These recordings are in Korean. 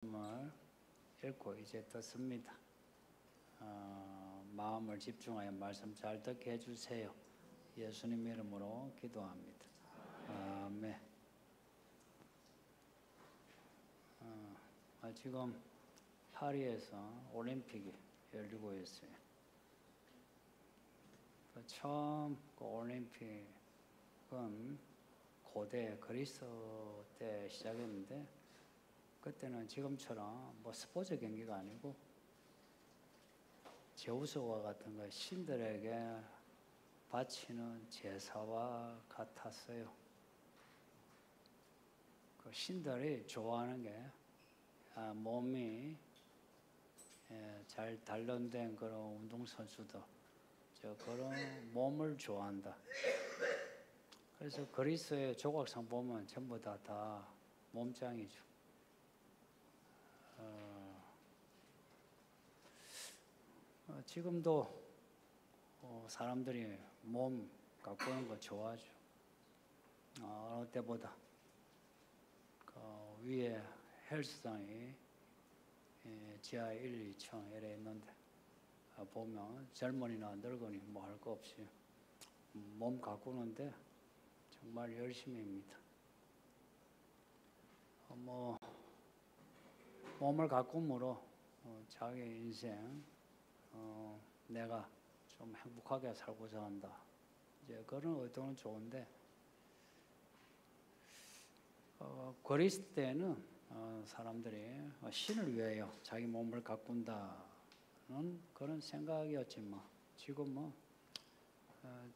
말씀을 읽고 이제 듣습니다. 마음을 집중하여 말씀 잘 듣게 해주세요. 예수님 이름으로 기도합니다. 아멘. 지금 파리에서 올림픽이 열리고 있어요. 처음 그 올림픽은 고대 그리스 때 시작했는데 그때는 지금처럼 뭐 스포츠 경기가 아니고 제우스와 같은 거 신들에게 바치는 제사와 같았어요. 그 신들이 좋아하는 게 몸이 잘 단련된 그런 운동선수들, 그런 몸을 좋아한다. 그래서 그리스의 조각상 보면 전부 다 몸짱이죠. 지금도 사람들이 몸 가꾸는 거 좋아하죠. 어느 때보다 그 위에 헬스장이 지하 1, 2층 이래 있는데 보면 젊은이나 늙은이 뭐 할 거 없이 몸 가꾸는데 정말 열심히입니다. 몸을 가꿈으로 자기 인생 내가 좀 행복하게 살고자 한다. 이제 그런 의도는 좋은데 그리스 때는 사람들이 신을 위하여 자기 몸을 가꾼다는 그런 생각이었지만 지금은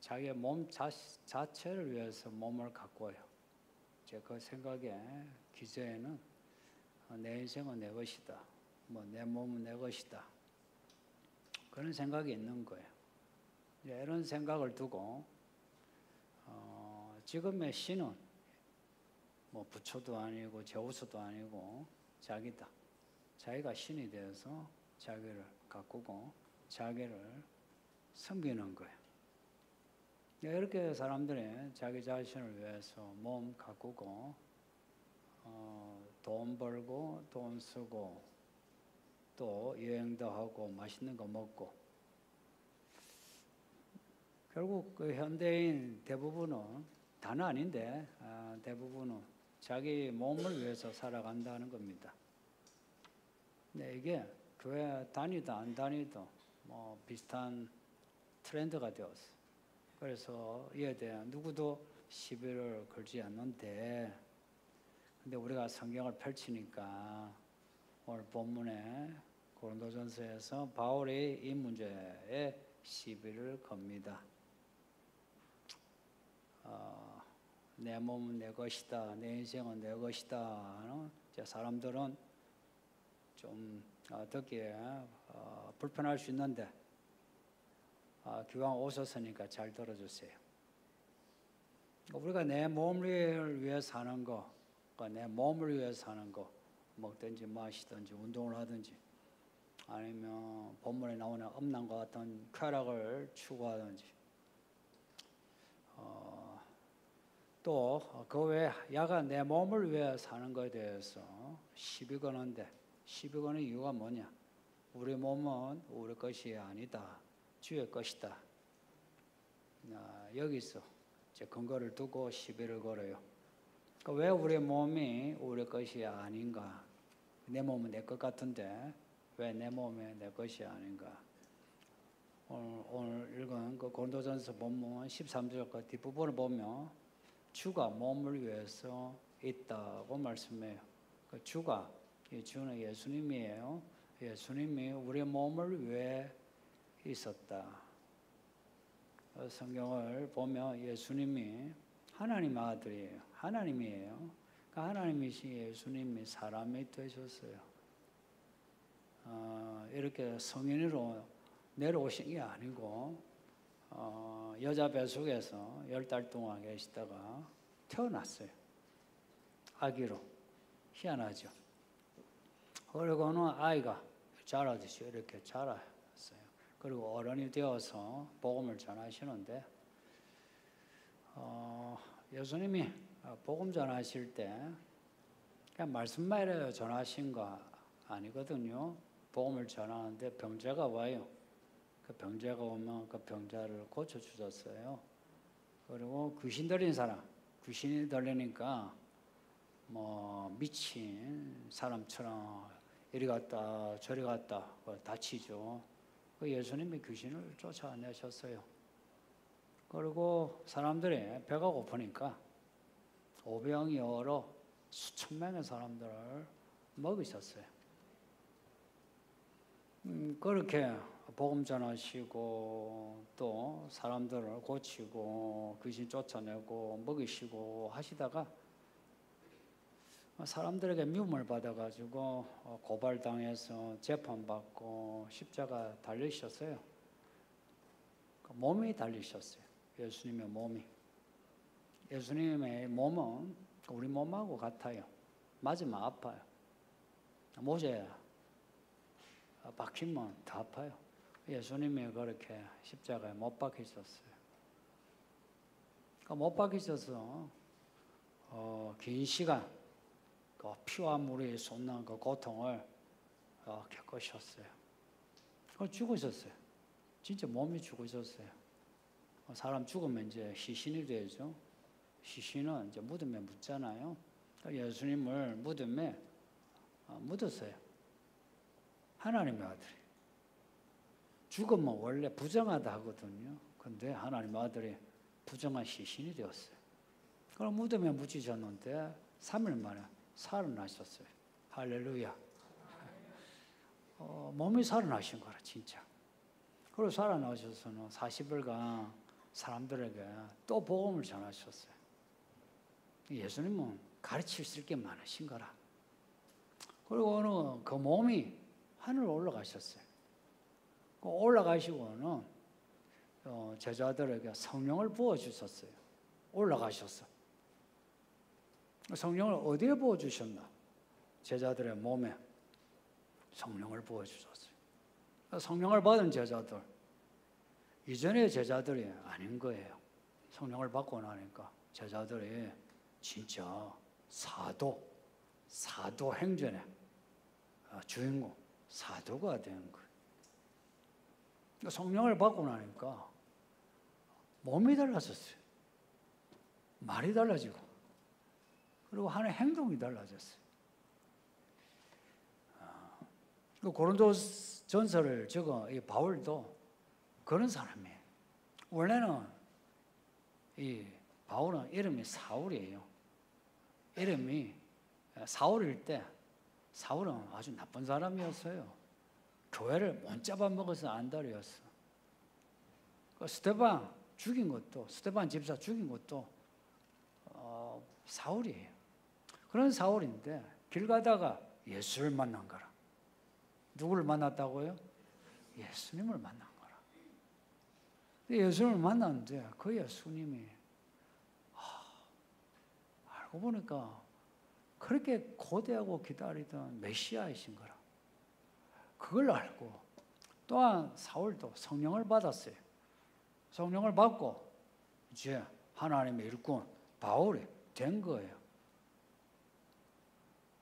자기의 몸 자체를 위해서 몸을 가꿔요. 이제 그 생각의 기저에는 내 인생은 내 것이다. 내 몸은 내 것이다. 그런 생각이 있는 거예요. 이제 이런 생각을 두고 지금의 신은 부처도 아니고 제우스도 아니고 자기다. 자기가 신이 되어서 자기를 가꾸고 자기를 섬기는 거예요. 이렇게 사람들이 자기 자신을 위해서 몸 가꾸고 돈 벌고 돈 쓰고 또 여행도 하고 맛있는 거 먹고 결국 그 현대인 대부분은 다는 아닌데 대부분은 자기 몸을 위해서 살아간다는 겁니다. 근데 이게 교회 다니도 안 다니도 비슷한 트렌드가 되었어. 그래서 이에 대해 누구도 시비를 걸지 않는데 근데 우리가 성경을 펼치니까 오늘 본문에 고린도전서에서 바울이 이 문제에 시비를 겁니다. 내 몸은 내 것이다. 내 인생은 내 것이다. 사람들은 좀 듣기에 불편할 수 있는데 기왕 오셨으니까 잘 들어주세요. 우리가 내 몸을 위해 사는 거, 내 몸을 위해 사는 거, 먹든지 마시든지 운동을 하든지 아니면 본문에 나오는 음란과 같은 쾌락을 추구하든지 또 그 외에 야가 내 몸을 위해 사는 것에 대해서 시비 거는데 시비 거는 이유가 뭐냐? 우리 몸은 우리 것이 아니다. 주의 것이다. 여기서 이제 근거를 두고 시비를 걸어요. 왜 우리 몸이 우리 것이 아닌가? 내 몸은 내 것 같은데 왜 내 몸이 내 것이 아닌가? 오늘 읽은 그 고린도전서 본문 13절 그 뒷부분을 보면 주가 몸을 위해서 있다고 말씀해요. 그 주가, 이 주는 예수님이에요. 예수님이 우리 몸을 위해 있었다. 성경을 보면 예수님이 하나님의 아들이에요. 하나님이에요. 그 하나님이신 예수님이 사람이 되셨어요. 이렇게 성인으로 내려오신 게 아니고 여자 뱃속에서 10달 동안 계시다가 태어났어요. 아기로. 희한하죠. 그리고는 아이가 자라듯이 이렇게 자랐어요. 그리고 어른이 되어서 복음을 전하시는데 예수님이 복음 전하실 때 그냥 말씀만 전하신 거 아니거든요. 복음을 전하는데 병자가 와요. 그 병자가 오면 그 병자를 고쳐주셨어요. 그리고 귀신 들린 사람, 귀신이 들리니까 뭐 미친 사람처럼 이리 갔다 저리 갔다 다치죠. 그 예수님이 귀신을 쫓아내셨어요. 그리고 사람들이 배가 고프니까 오병이 어로 수천 명의 사람들을 먹이셨어요. 그렇게 복음 전하시고 또 사람들을 고치고 귀신 쫓아내고 먹이시고 하시다가 사람들에게 미움을 받아가지고 고발당해서 재판받고 십자가 달리셨어요. 몸이 달리셨어요. 예수님의 몸이. 예수님의 몸은 우리 몸하고 같아요. 맞으면 아파요. 모자에 박히면 더 아파요. 예수님이 그렇게 십자가에 못 박히셨어요. 못 박히셔서 긴 시간 그 피와 물이 솟는 그 고통을 겪으셨어요. 죽으셨어요. 진짜 몸이 죽으셨어요. 사람 죽으면 이제 시신이 되죠. 시신은 이제 무덤에 묻잖아요. 예수님을 무덤에 묻었어요. 하나님의 아들이. 죽으면 원래 부정하다 하거든요. 근데 하나님의 아들이 부정한 시신이 되었어요. 그럼 무덤에 묻히셨는데 3일 만에 살아나셨어요. 할렐루야. 몸이 살아나신 거라 진짜. 그리고 살아나셔서는 40일간 사람들에게 또 복음을 전하셨어요. 예수님은 가르칠 수 있게 많으신 거라. 그리고 어느 그 몸이 하늘로 올라가셨어요. 올라가시고는 제자들에게 성령을 부어주셨어요. 올라가셨어. 성령을 어디에 부어주셨나? 제자들의 몸에 성령을 부어주셨어요. 성령을 받은 제자들, 이전의 제자들이 아닌 거예요. 성령을 받고 나니까 제자들이 진짜 사도 행전의 주인공, 사도가 된 거예요. 성령을 받고 나니까 몸이 달라졌어요. 말이 달라지고, 그리고 하는 행동이 달라졌어요. 고린도전서를 적은 이 바울도 그런 사람이에요. 원래는 이 바울은 이름이 사울이에요. 이름이 사울일 때 사울은 아주 나쁜 사람이었어요. 교회를 못 잡아먹어서 안달이었어. 스데반 죽인 것도, 스데반 집사 죽인 것도 사울이에요. 그런 사울인데 길 가다가 예수를 만난 거라. 누구를 만났다고요? 예수님을 만난 거라. 예수님을 만났는데 그 예수님이 알고 보니까 그렇게 고대하고 기다리던 메시아이신 거라. 그걸 알고 또한 사울도 성령을 받았어요. 성령을 받고 이제 하나님의 일꾼 바울이 된 거예요.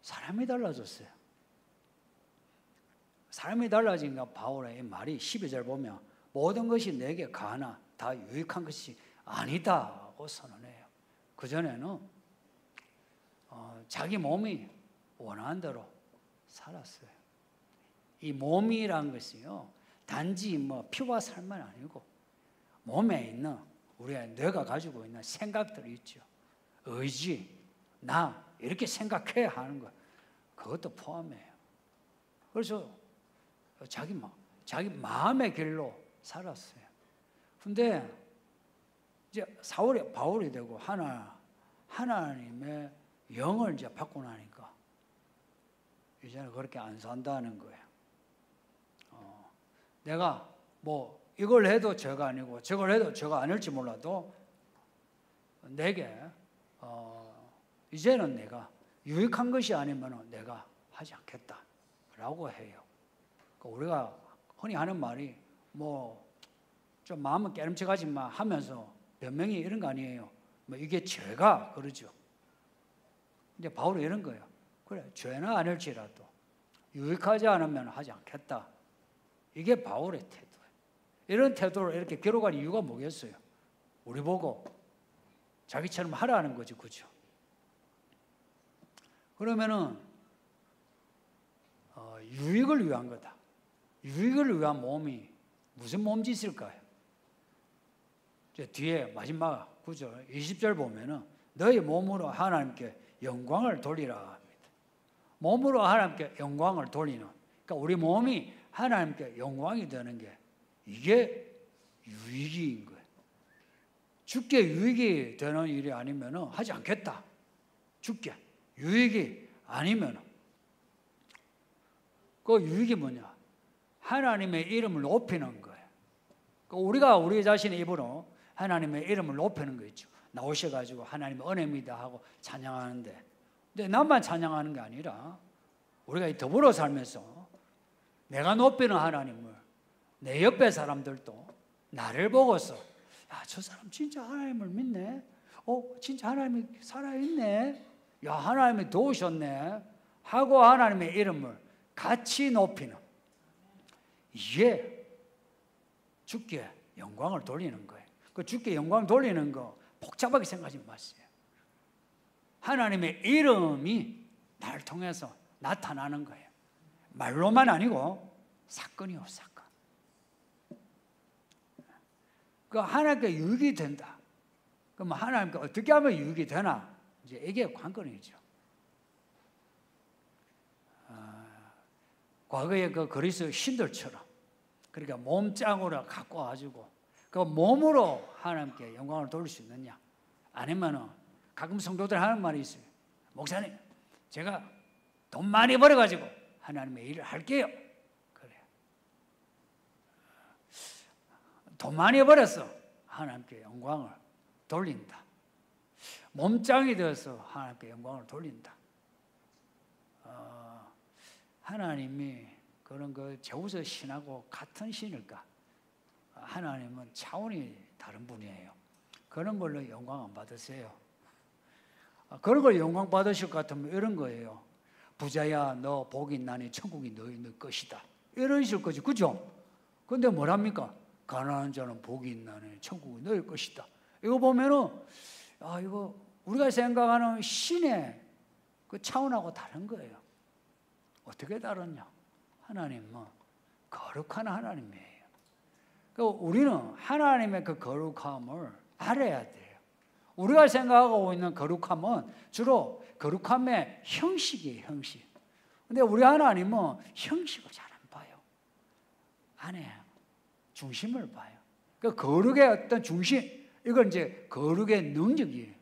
사람이 달라졌어요. 사람이 달라지니까 바울의 이 말이 12절 보면 모든 것이 내게 가나 다 유익한 것이 아니다고 선언해요. 그전에는 자기 몸이 원하는 대로 살았어요. 이 몸이란 것이요, 단지 뭐 피와 살만 아니고 몸에 있는 우리의 뇌가 가지고 있는 생각들이 있죠. 의지, 나 이렇게 생각해야 하는 것, 그것도 포함해요. 그래서 자기 마음의 길로 살았어요. 근데 이제 바울이 되고 하나님의 영을 이제 받고 나니까 이제는 그렇게 안 산다는 거예요. 내가 뭐 이걸 해도 죄가 아니고 저걸 해도 죄가 아닐지 몰라도 내게 이제는 내가 유익한 것이 아니면 내가 하지 않겠다라고 해요. 우리가 흔히 하는 말이 뭐 좀 마음은 깨름직하지만 하면서 변명이 이런 거 아니에요. 뭐 이게 죄가 그러죠. 이제 바울이 이런 거예요. 그래, 죄는 아닐지라도 유익하지 않으면 하지 않겠다. 이게 바울의 태도예요. 이런 태도를 이렇게 기록할 이유가 뭐겠어요? 우리 보고 자기처럼 하라는 거지, 그죠? 그러면은 유익을 위한 거다. 유익을 위한 몸이 무슨 몸짓일까요? 뒤에 마지막 9절 20절 보면은 너희 몸으로 하나님께 영광을 돌리라 합니다. 몸으로 하나님께 영광을 돌리는, 그러니까 우리 몸이 하나님께 영광이 되는 게 이게 유익인 거예요. 주께 유익이 되는 일이 아니면 하지 않겠다. 주께 유익이 아니면 그 유익이 뭐냐? 하나님의 이름을 높이는 거예요. 우리가 우리 자신의 입으로 하나님의 이름을 높이는 거 있죠. 나오셔가지고 하나님의 은혜입니다 하고 찬양하는데, 근데 나만 찬양하는 게 아니라 우리가 더불어 살면서 내가 높이는 하나님을 내 옆에 사람들도 나를 보고서 야, 저 사람 진짜 하나님을 믿네. 진짜 하나님이 살아있네. 야, 하나님이 도우셨네 하고 하나님의 이름을 같이 높이는, 이게 주께 영광을 돌리는 거예요. 그 주께 영광 돌리는 거 복잡하게 생각하지 마세요. 하나님의 이름이 나를 통해서 나타나는 거예요. 말로만 아니고 사건이요, 사건. 그 하나님께 유익이 된다. 그럼 하나님께 어떻게 하면 유익이 되나? 이제 이게 관건이죠. 과거에 그 그리스 신들처럼, 그러니까 몸짱으로 갖고 와가지고 그 몸으로 하나님께 영광을 돌릴 수 있느냐? 아니면은 가끔 성도들 하는 말이 있어요. 목사님, 제가 돈 많이 벌어가지고 하나님의 일을 할게요. 그래요. 돈 많이 벌어서 하나님께 영광을 돌린다. 몸짱이 되어서 하나님께 영광을 돌린다. 하나님이 그런 그 제우스 신하고 같은 신일까? 하나님은 차원이 다른 분이에요. 그런 걸로 영광 안 받으세요. 그런 걸 영광 받으실 것 같으면 이런 거예요. 부자야, 너 복이 있나니 천국이 너희 것이다. 이러실 거지, 그죠? 근데 뭐랍니까? 가난한 자는 복이 있나니 천국이 너희 것이다. 이거 보면은 이거 우리가 생각하는 신의 그 차원하고 다른 거예요. 어떻게 다르냐? 하나님은 거룩한 하나님이에요. 그러니까 우리는 하나님의 그 거룩함을 알아야 돼요. 우리가 생각하고 있는 거룩함은 주로 거룩함의 형식이에요, 형식. 근데 우리 하나님은 형식을 잘 안 봐요. 안에 중심을 봐요. 그 거룩의 어떤 중심, 이건 이제 거룩의 능력이에요.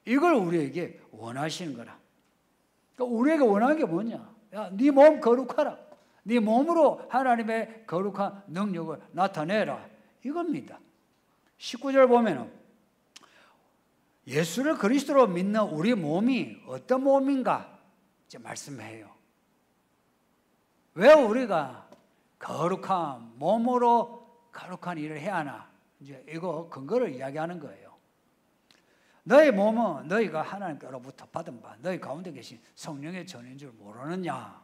이걸 우리에게 원하시는 거라. 그러니까 우리에게 원하는 게 뭐냐? 야, 네 몸 거룩하라. 네 몸으로 하나님의 거룩한 능력을 나타내라. 이겁니다. 19절 보면은 예수를 그리스도로 믿는 우리 몸이 어떤 몸인가 이제 말씀해요. 왜 우리가 거룩한 몸으로 거룩한 일을 해야 하나? 이제 이거 근거를 이야기하는 거예요. 너희 몸은 너희가 하나님께로부터 받은 바 너희 가운데 계신 성령의 전인 줄 모르느냐?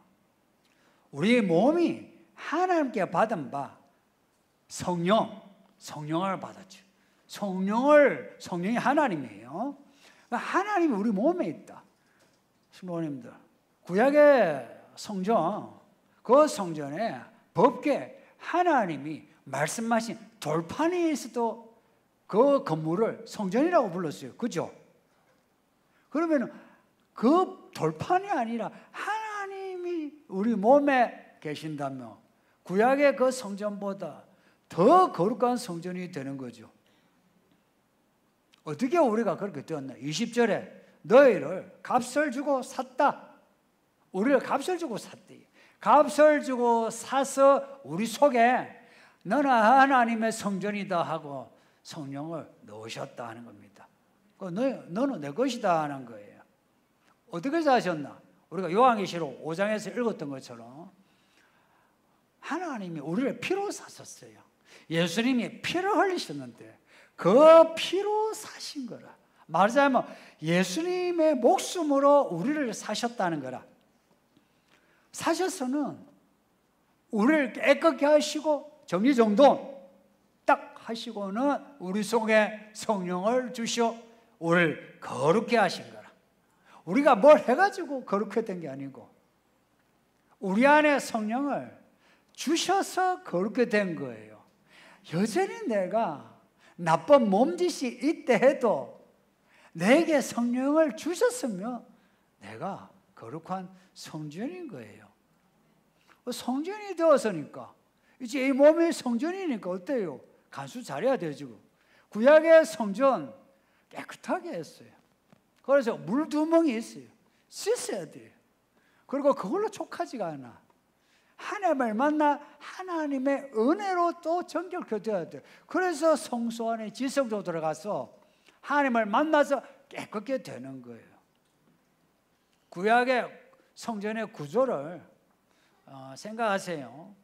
우리 몸이 하나님께 받은 바 성령을 받았죠. 성령이 하나님이에요. 하나님이 우리 몸에 있다. 신부님들, 구약의 성전, 그 성전에 법궤 하나님이 말씀하신 돌판에 있어도 그 건물을 성전이라고 불렀어요. 그죠? 그러면 그 돌판이 아니라 하나님이 우리 몸에 계신다면 구약의 그 성전보다 더 거룩한 성전이 되는 거죠. 어떻게 우리가 그렇게 되었나? 20절에 너희를 값을 주고 샀다. 우리를 값을 주고 샀대. 값을 주고 사서 우리 속에 너는 하나님의 성전이다 하고 성령을 넣으셨다 하는 겁니다. 너는 내 것이다 하는 거예요. 어떻게 사셨나? 우리가 요한계시록 5장에서 읽었던 것처럼 하나님이 우리를 피로 사셨어요. 예수님이 피를 흘리셨는데 그 피로 사신 거라. 말하자면 예수님의 목숨으로 우리를 사셨다는 거라. 사셔서는 우리를 깨끗게 하시고 정리정돈 딱 하시고는 우리 속에 성령을 주시어 우리를 거룩게 하신 거라. 우리가 뭘 해가지고 거룩해 된 게 아니고 우리 안에 성령을 주셔서 거룩게 된 거예요. 여전히 내가 나쁜 몸짓이 있대 해도 내게 성령을 주셨으면 내가 거룩한 성전인 거예요. 성전이 되었으니까 이제 이 몸이 성전이니까 어때요? 간수 잘해야 돼요. 지금 구약의 성전 깨끗하게 했어요. 그래서 물 2멍이 있어요. 씻어야 돼요. 그리고 그걸로 족하지가 않아. 하나님을 만나 하나님의 은혜로 또 정결케 되어야 돼요. 그래서 성소 안에 지성소 들어가서 하나님을 만나서 깨끗게 되는 거예요. 구약의 성전의 구조를 생각하세요.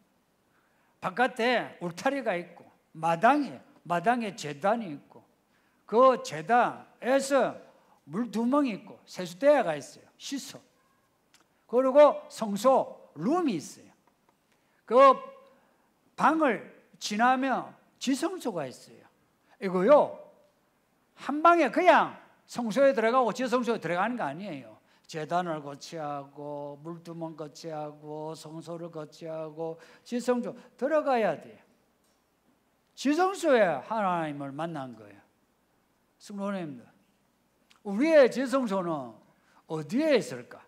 바깥에 울타리가 있고 마당에 제단이 있고 그 제단에서 물 2멍이 있고 세수대야가 있어요. 씻어. 그리고 성소 룸이 있어요. 그 방을 지나면 지성소가 있어요. 이거요 한 방에 그냥 성소에 들어가고 지성소에 들어가는 거 아니에요. 제단을 거치하고 물두멍 거치하고 성소를 거치하고 지성소 들어가야 돼요. 지성소에 하나님을 만난 거예요. 성도님들, 우리의 지성소는 어디에 있을까?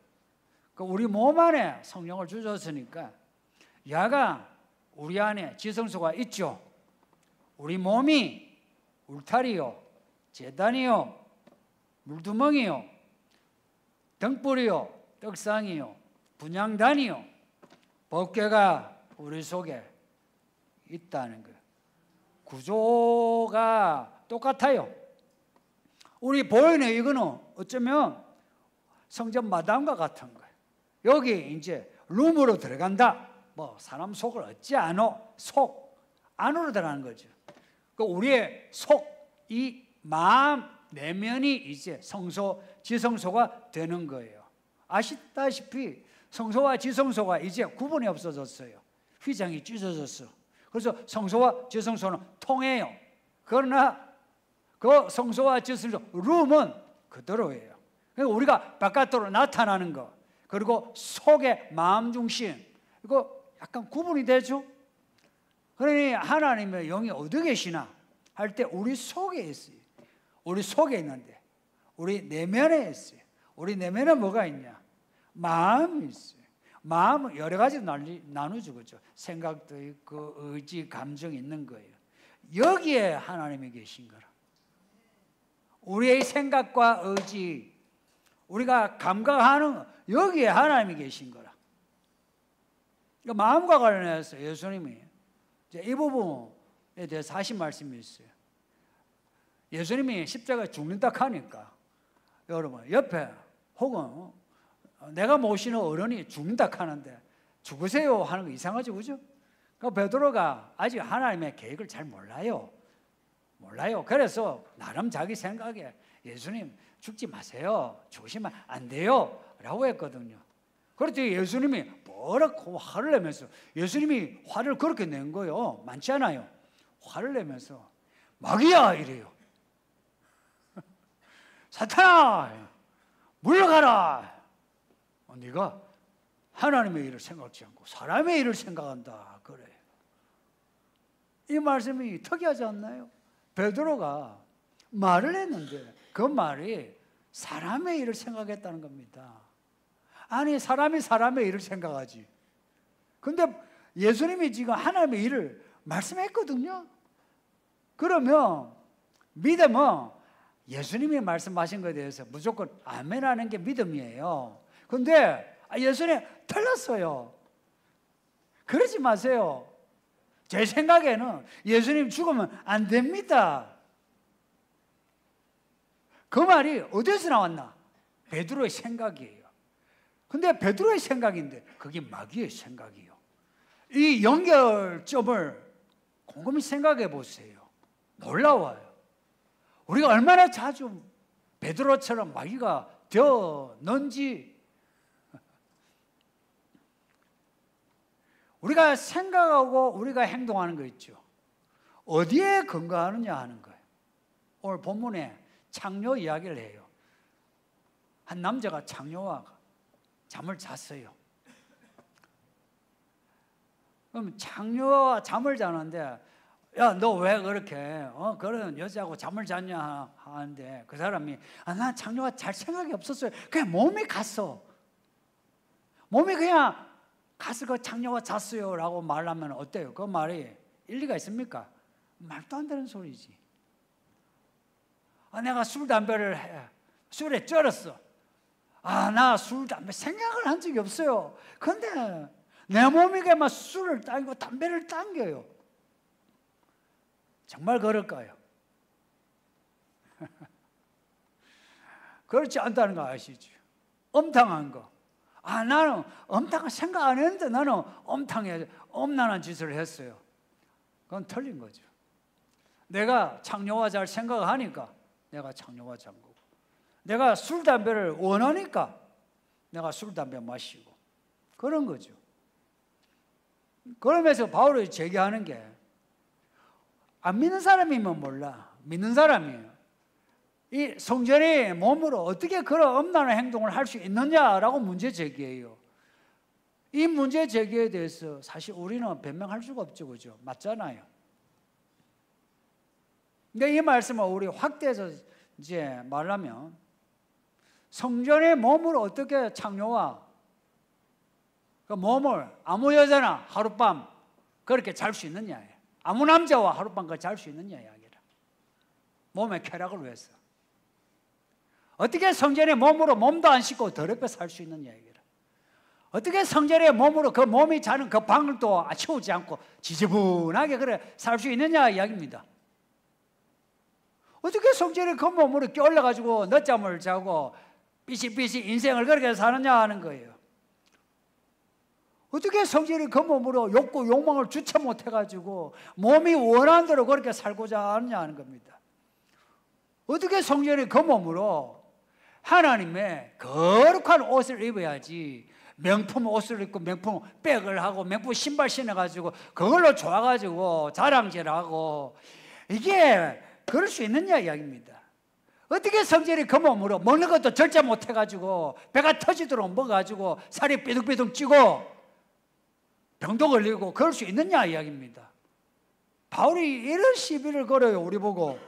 우리 몸 안에 성령을 주셨으니까 야가 우리 안에 지성소가 있죠. 우리 몸이 울타리요, 제단이요, 물두멍이요, 등불이요, 떡상이요, 분향단이요, 법궤가 우리 속에 있다는 거예요. 구조가 똑같아요. 우리 보이는 이거는 어쩌면 성전 마당과 같은 거예요. 여기 이제 룸으로 들어간다. 뭐 사람 속을 얻지 않아. 속 안으로 들어가는 거죠. 그 우리의 속, 이 마음 내면이 이제 성소, 지성소가 되는 거예요. 아시다시피 성소와 지성소가 이제 구분이 없어졌어요. 휘장이 찢어졌어. 그래서 성소와 지성소는 통해요. 그러나 그 성소와 지성소 룸은 그대로예요. 그러니까 우리가 바깥으로 나타나는 거, 그리고 속의 마음 중심, 이거 약간 구분이 되죠? 그러니 하나님의 영이 어디 계시나 할 때 우리 속에 있어요. 우리 속에 있는데 우리 내면에 있어요. 우리 내면에 뭐가 있냐? 마음이 있어요. 마음은 여러 가지 나누죠. 그렇죠? 생각도 있고 의지, 감정이 있는 거예요. 여기에 하나님이 계신 거라. 우리의 생각과 의지, 우리가 감각하는 여기에 하나님이 계신 거라. 그러니까 마음과 관련해서 예수님이 이 부분에 대해서 하신 말씀이 있어요. 예수님이 십자가에 죽는다 하니까 여러분 옆에 혹은 내가 모시는 어른이 죽는다 하는데 죽으세요 하는 거 이상하죠, 그죠? 그러니까 베드로가 아직 하나님의 계획을 잘 몰라요. 그래서 나름 자기 생각에 예수님 죽지 마세요. 죽으시면 안 돼요. 라고 했거든요. 그랬더니 예수님이 뭐라고 화를 내면서, 예수님이 화를 그렇게 낸 거예요. 많지 않아요. 화를 내면서 마귀야 이래요. 사탄아 물러가라. 네가 하나님의 일을 생각지 않고 사람의 일을 생각한다 그래. 이 말씀이 특이하지 않나요? 베드로가 말을 했는데 그 말이 사람의 일을 생각했다는 겁니다. 아니 사람이 사람의 일을 생각하지. 근데 예수님이 지금 하나님의 일을 말씀했거든요. 그러면 믿음은 예수님이 말씀하신 것에 대해서 무조건 아멘 하는 게 믿음이에요. 근데 예수님 틀렸어요. 그러지 마세요. 제 생각에는 예수님 죽으면 안 됩니다. 그 말이 어디서 나왔나? 베드로의 생각이에요. 근데 베드로의 생각인데 그게 마귀의 생각이에요. 이 연결점을 곰곰이 생각해 보세요. 놀라워요. 우리가 얼마나 자주 베드로처럼 마귀가 되었는지. 우리가 생각하고 우리가 행동하는 거 있죠. 어디에 근거하느냐 하는 거예요. 오늘 본문에 창녀 이야기를 해요. 한 남자가 창녀와 잠을 잤어요. 그럼 창녀와 잠을 자는데, 야, 너 왜 그렇게 그런 여자하고 잠을 잤냐 하는데, 그 사람이 난 창녀와 잘 생각이 없었어요. 그냥 몸이 갔어. 몸이 그냥 가서 그 창녀와 잤어요 라고 말하면 어때요? 그 말이 일리가 있습니까? 말도 안 되는 소리지. 내가 술, 담배를 술에 쩔었어. 나 술, 담배 생각을 한 적이 없어요. 근데 내 몸이 그만 술을 당기고 담배를 당겨요. 정말 그럴까요? 그렇지 않다는 거 아시죠? 엄탕한 거. 나는 엄탕한 생각 안 했는데 나는 엄난한 짓을 했어요. 그건 틀린 거죠. 내가 창녀와 잘 생각하니까 내가 창녀와 잔 거고, 내가 술, 담배를 원하니까 내가 술, 담배 마시고, 그런 거죠. 그러면서 바울이 제기하는 게, 안 믿는 사람이면 몰라, 믿는 사람이에요. 이 성전의 몸으로 어떻게 그런 엄난한 행동을 할 수 있느냐라고 문제 제기해요. 이 문제 제기에 대해서 사실 우리는 변명할 수가 없죠, 그죠? 맞잖아요. 근데 이 말씀을 우리 확대해서 이제 말하면, 성전의 몸으로 어떻게 창녀와 그 몸을 아무 여자나 하룻밤 그렇게 잘 수 있느냐, 아무 남자와 하룻밤 그렇게 잘 수 있느냐 이야기라. 몸의 쾌락을 위해서 어떻게 성전의 몸으로 몸도 안 씻고 더럽게 살 수 있느냐 이야기라. 어떻게 성전의 몸으로 그 몸이 자는 그 방을 또 치우지 않고 지저분하게 그래 살 수 있느냐 이야기입니다. 어떻게 성전의 그 몸으로 껴올려가지고 늦잠을 자고 삐식삐식 인생을 그렇게 사느냐 하는 거예요. 어떻게 성전의 그 몸으로 욕구, 욕망을 주체 못해가지고 몸이 원하는 대로 그렇게 살고자 하느냐 하는 겁니다. 어떻게 성전의 그 몸으로 하나님의 거룩한 옷을 입어야지, 명품 옷을 입고 명품 백을 하고 명품 신발 신어가지고 그걸로 좋아가지고 자랑질하고, 이게 그럴 수 있느냐 이야기입니다. 어떻게 성전이 그 몸으로 먹는 것도 절제 못해가지고 배가 터지도록 먹어가지고 살이 삐둥삐둥 찌고 병도 걸리고 그럴 수 있느냐 이야기입니다. 바울이 이런 시비를 걸어요. 우리 보고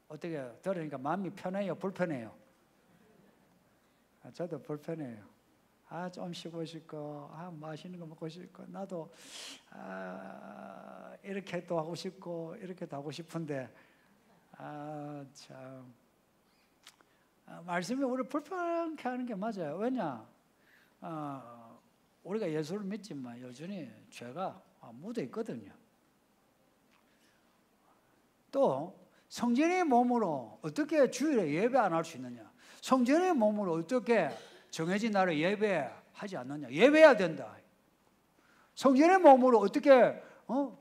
어떻게 들으니까 마음이 편해요, 불편해요? 저도 불편해요. 좀 쉬고 싶고, 맛있는 거 먹고 싶고, 나도 이렇게 또 하고 싶고 이렇게도 하고 싶은데, 참 말씀이 우리 불편하게 하는 게 맞아요. 왜냐? 우리가 예수를 믿지만 여전히 죄가 묻어 있거든요. 또 성전의 몸으로 어떻게 주일에 예배 안 할 수 있느냐? 성전의 몸으로 어떻게 정해진 날에 예배하지 않느냐? 예배해야 된다. 성전의 몸으로 어떻게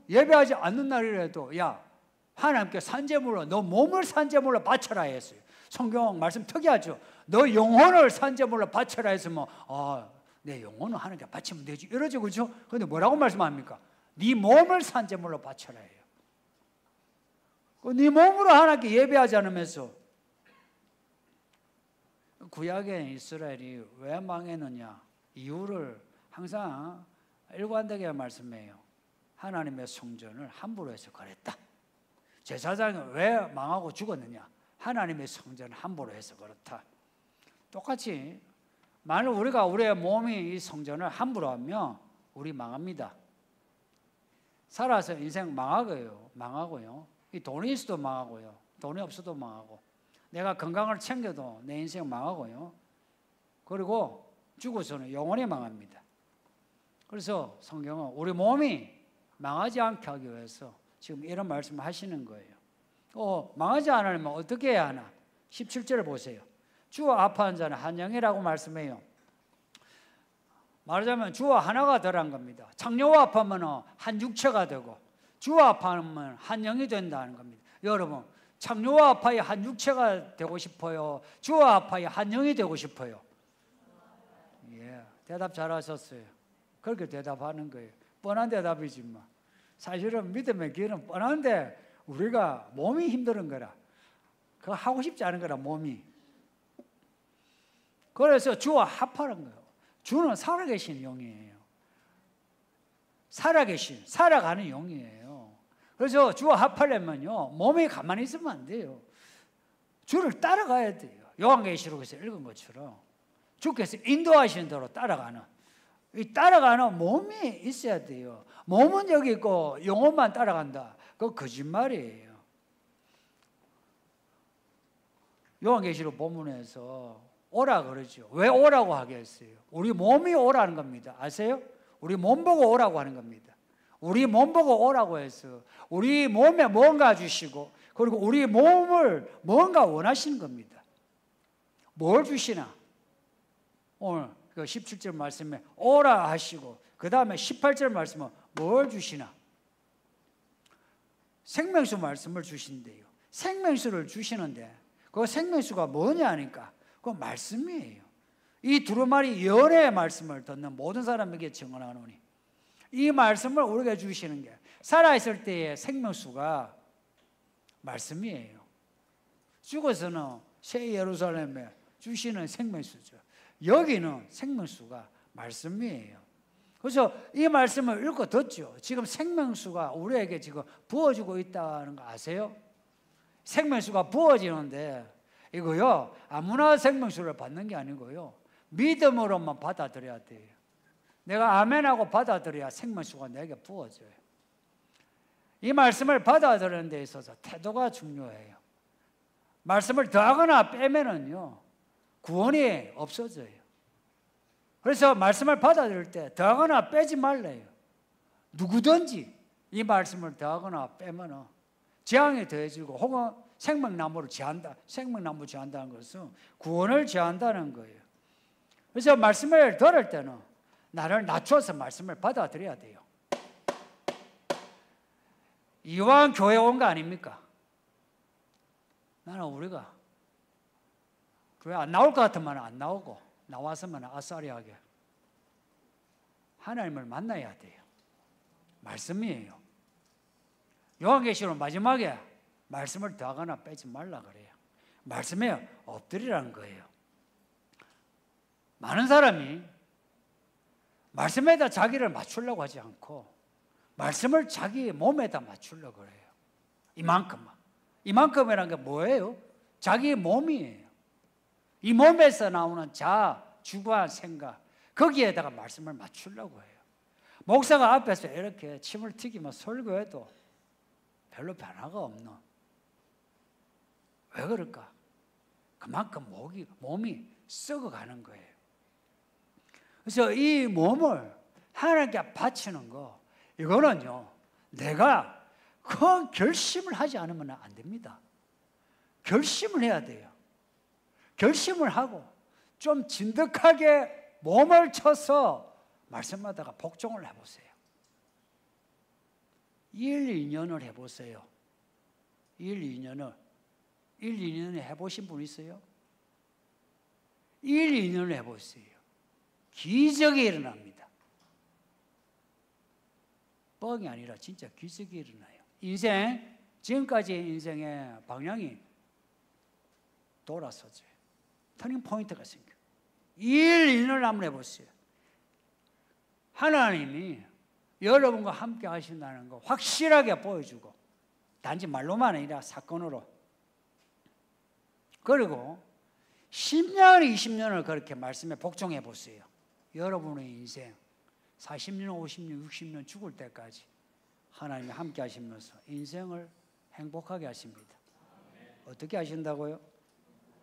예배하지 않는 날이라도, 야, 하나님께 산제물로, 너 몸을 산제물로 바쳐라 했어요. 성경 말씀 특이하죠. 너 영혼을 산제물로 바쳐라 했으면, 내 영혼을 하나님께 바치면 되지, 이러죠, 그렇죠? 그런데 뭐라고 말씀합니까? 네 몸을 산제물로 바쳐라 해요. 네 몸으로 하나님께 예배하지 않으면서, 구약의 이스라엘이 왜 망했느냐 이유를 항상 일관되게 말씀해요. 하나님의 성전을 함부로 해서 그랬다. 제사장이 왜 망하고 죽었느냐? 하나님의 성전을 함부로 해서 그렇다. 똑같이 만일 우리가 우리의 몸이 이 성전을 함부로 하면 우리 망합니다. 살아서 인생 망하고요. 이 돈이 있어도 망하고요. 돈이 없어도 망하고, 내가 건강을 챙겨도 내 인생 망하고요. 그리고 죽어서는 영원히 망합니다. 그래서 성경은 우리 몸이 망하지 않게 하기 위해서 지금 이런 말씀을 하시는 거예요. 망하지 않으려면 어떻게 해야 하나? 17절을 보세요. 주와 합한 자는 한 영이라고 말씀해요. 말하자면 주와 하나가 되라는 겁니다. 창녀와 합하면 한 육체가 되고, 주와 합하면 한 영이 된다는 겁니다. 여러분, 창녀와 합하여 한 육체가 되고 싶어요? 주와 합하여 한 영이 되고 싶어요? 예, 대답 잘하셨어요. 그렇게 대답하는 거예요. 뻔한 대답이지만 사실은 믿음의 길은 뻔한데 우리가 몸이 힘든 거라. 그거 하고 싶지 않은 거라 몸이. 그래서 주와 합하는 거예요. 주는 살아계신 영이에요. 살아가는 영이에요. 그래서 주와 합하려면요 몸이 가만히 있으면 안 돼요. 주를 따라가야 돼요. 요한계시록에서 읽은 것처럼 주께서 인도하시는 대로 따라가는 이 따라가는 몸이 있어야 돼요. 몸은 여기 있고 영혼만 따라간다. 그거 거짓말이에요. 요한계시록 본문에서 오라 그러죠. 왜 오라고 하겠어요? 우리 몸이 오라는 겁니다. 아세요? 우리 몸 보고 오라고 하는 겁니다. 우리 몸 보고 오라고 해서 우리 몸에 뭔가 주시고 그리고 우리 몸을 뭔가 원하시는 겁니다. 뭘 주시나? 오늘 그 17절 말씀에 오라 하시고 그 다음에 18절 말씀은 뭘 주시나? 생명수 말씀을 주신대요. 생명수를 주시는데 그 생명수가 뭐냐 하니까 그 말씀이에요. 이 두루마리 열의 말씀을 듣는 모든 사람에게 증언하노니 이 말씀을 우리에게 주시는 게 살아있을 때의 생명수가 말씀이에요. 죽어서는 새 예루살렘에 주시는 생명수죠. 여기는 생명수가 말씀이에요. 그래서 이 말씀을 읽고 듣죠. 지금 생명수가 우리에게 지금 부어지고 있다는 거 아세요? 생명수가 부어지는데 이거요 아무나 생명수를 받는 게 아니고요 믿음으로만 받아들여야 돼요. 내가 아멘하고 받아들여야 생명수가 내게 부어져요. 이 말씀을 받아들이는 데 있어서 태도가 중요해요. 말씀을 더하거나 빼면은요 구원이 없어져요. 그래서 말씀을 받아들일 때 더하거나 빼지 말래요. 누구든지 이 말씀을 더하거나 빼면은 재앙이 더해지고 혹은 생명나무를 제한다. 생명나무 제한다는 것은 구원을 제한다는 거예요. 그래서 말씀을 들을 때는 나를 낮춰서 말씀을 받아들여야 돼요. 이왕 교회 온 거 아닙니까? 나는 우리가 교회 안 나올 것 같으면 안 나오고 나와서만 아싸리하게 하나님을 만나야 돼요. 말씀이에요. 요한계시록 마지막에 말씀을 더하거나 빼지 말라 그래요. 말씀에 엎드리라는 거예요. 많은 사람이 말씀에다 자기를 맞추려고 하지 않고 말씀을 자기 몸에다 맞추려고 그래요. 이만큼만. 이만큼이라는 게 뭐예요? 자기 몸이에요. 이 몸에서 나오는 자아, 주관, 생각 거기에다가 말씀을 맞추려고 해요. 목사가 앞에서 이렇게 침을 튀기며 설교해도 별로 변화가 없는. 왜 그럴까? 그만큼 몸이 썩어가는 거예요. 그래서 이 몸을 하나님께 바치는 거 이거는요 내가 큰 결심을 하지 않으면 안 됩니다. 결심을 해야 돼요. 결심을 하고 좀 진득하게 몸을 쳐서 말씀하다가 복종을 해보세요. 1, 2년을 해보세요. 1, 2년을 해보신 분 있어요? 1, 2년을 해보세요. 기적이 일어납니다. 뻥이 아니라 진짜 기적이 일어나요. 지금까지의 인생의 방향이 돌아서죠. 터닝 포인트가 생겨요. 1, 2년을 한번 해보세요. 하나님이 여러분과 함께 하신다는 거 확실하게 보여주고 단지 말로만 아니라 사건으로 그리고 10년, 20년을 그렇게 말씀에 복종해 보세요. 여러분의 인생 40년, 50년, 60년 죽을 때까지 하나님이 함께 하시면서 인생을 행복하게 하십니다. 어떻게 하신다고요?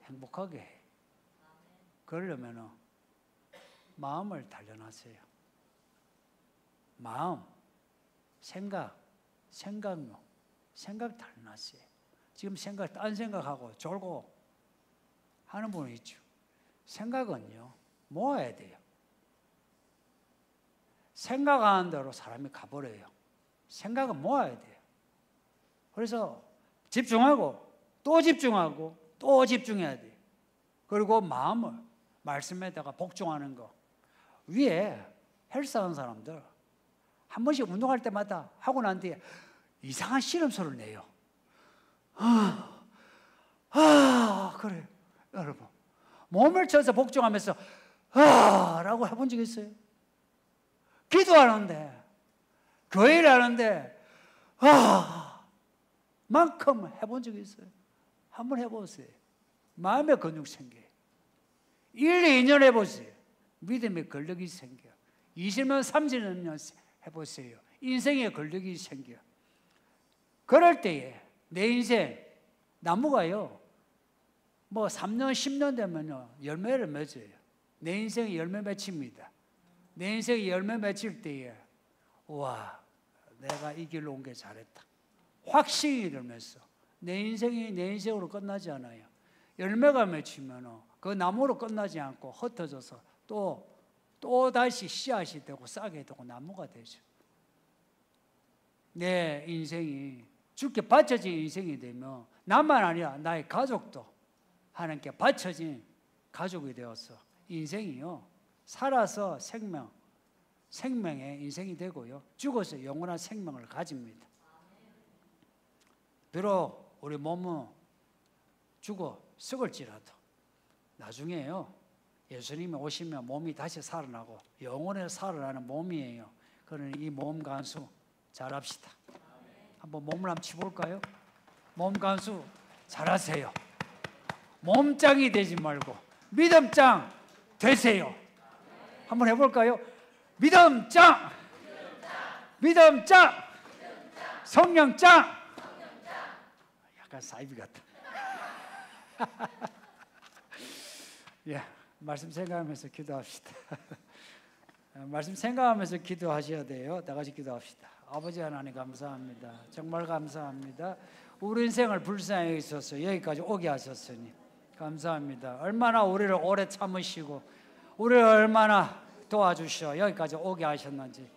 행복하게 해. 그러려면 마음을 단련하세요. 마음, 생각력, 생각 단련하세요. 지금 딴 생각하고 졸고 하는 분이 있죠. 생각은요 모아야 돼요. 생각하는 대로 사람이 가버려요. 생각은 모아야 돼요. 그래서 집중하고 또 집중하고 또 집중해야 돼요. 그리고 마음을 말씀에다가 복종하는 거 위에 헬스하는 사람들 한 번씩 운동할 때마다 하고 난 뒤에 이상한 씨름소리를 내요. 그래요. 여러분, 몸을 쳐서 복종하면서 라고 해본 적 있어요? 기도하는데, 교회를 하는데 만큼 해본 적 있어요? 한번 해보세요. 마음의 근육 생겨요. 1, 2년 해보세요. 믿음의 근력이 생겨요. 20년, 30년 해보세요. 인생의 근력이 생겨요. 그럴 때에 내 인생, 나무가요, 뭐 3년, 10년 되면요, 열매를 맺어요. 내 인생이 열매 맺힙니다. 내 인생이 열매 맺힐 때에, 와, 내가 이 길로 온 게 잘했다. 확신이 일어나서 내 인생이 내 인생으로 끝나지 않아요. 열매가 맺히면 그 나무로 끝나지 않고 흩어져서 또 다시 씨앗이 되고 싹이 되고 나무가 되죠. 내 인생이 주께 바쳐진 인생이 되면 나만 아니라 나의 가족도 하나님께 바쳐진 가족이 되어서 인생이요, 살아서 생명의 인생이 되고요, 죽어서 영원한 생명을 가집니다. 비록 우리 몸은 죽어 썩을지라도 나중에요, 예수님이 오시면 몸이 다시 살아나고 영원히 살아나는 몸이에요. 그러니 이 몸 간수 잘합시다. 한번 몸을 한번 치볼까요? 몸 간수 잘하세요. 몸짱이 되지 말고 믿음짱 되세요. 한번 해볼까요? 믿음짱, 믿음짱, 성령짱. 약간 사이비 같다. 예, 말씀 생각하면서 기도합시다. 말씀 생각하면서 기도하셔야 돼요. 다 같이 기도합시다. 아버지 하나님 감사합니다. 정말 감사합니다. 우리 인생을 불쌍히 있어서 여기까지 오게 하셨으니 감사합니다. 얼마나 우리를 오래 참으시고 우리를 얼마나 도와주셔 여기까지 오게 하셨는지